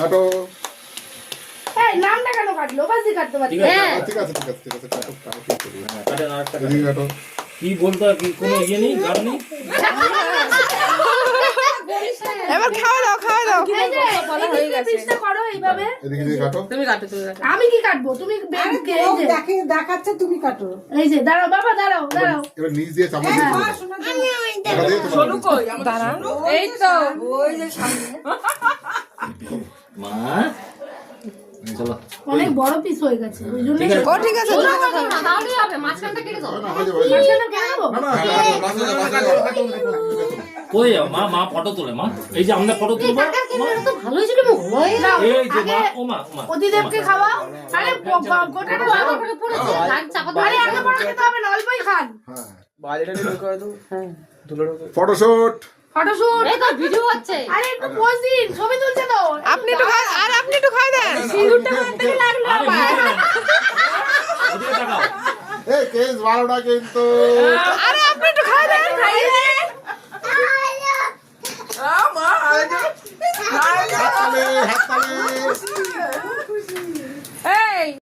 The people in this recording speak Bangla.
কাটো। এই নামটা কেন কাটলো? বাজি কাটতে পারছি। ঠিক আছে কাটো ঠিক করি। কাটেন আরেকটা এদিকে কাটো। কি বলতে হয়, কি কোনো ইয়ে নেই, গান নেই? এবার খাওয়া দাও এই যে এই পিসটা করো এইভাবে। এদিকে কাটো। আমি কি কাটবো? তুমি দেখাচ্ছে তুমি কাটো। এই যে দাঁড়াও বাবা, দাঁড়াও। এবার নিচ দিয়ে চামচ দিয়ে দিও। টাকা দিয়ে তোমার। দাঁড়া এই তো ওই যে সামনে মা চলো অনেক বড় পিস হয়ে গেছে, ওই জন্য ঠিক আছে। ও ঠিক আছে না, হয়ে যাবে, হয়ে যাবে। না, কই যাও মা? মা ফটো তোলে মা, এই যে আমরা ফটো তুলবো। ভালো হয়েছিল। এই যে মা, ও মা অতিদেবকে খাওয়াও। আরে গোটা খাওয়াও। আরে আগে বড় খেতে হবে না, অল্পই খান। ফটোশুট। ফটোশুট। এই তো ভিডিও হচ্ছে। আরে একটু পোজ দিন, ছবি তুলছে তো। আপনি একটু খাই আর আপনি একটু খাই দেন সিঁদুরটা হাত থেকে লাগলো আরে আমার। এদিকে তাকাও। এই কেস ভালোটা কিন্তু। আরে আপনি একটু খাই দেন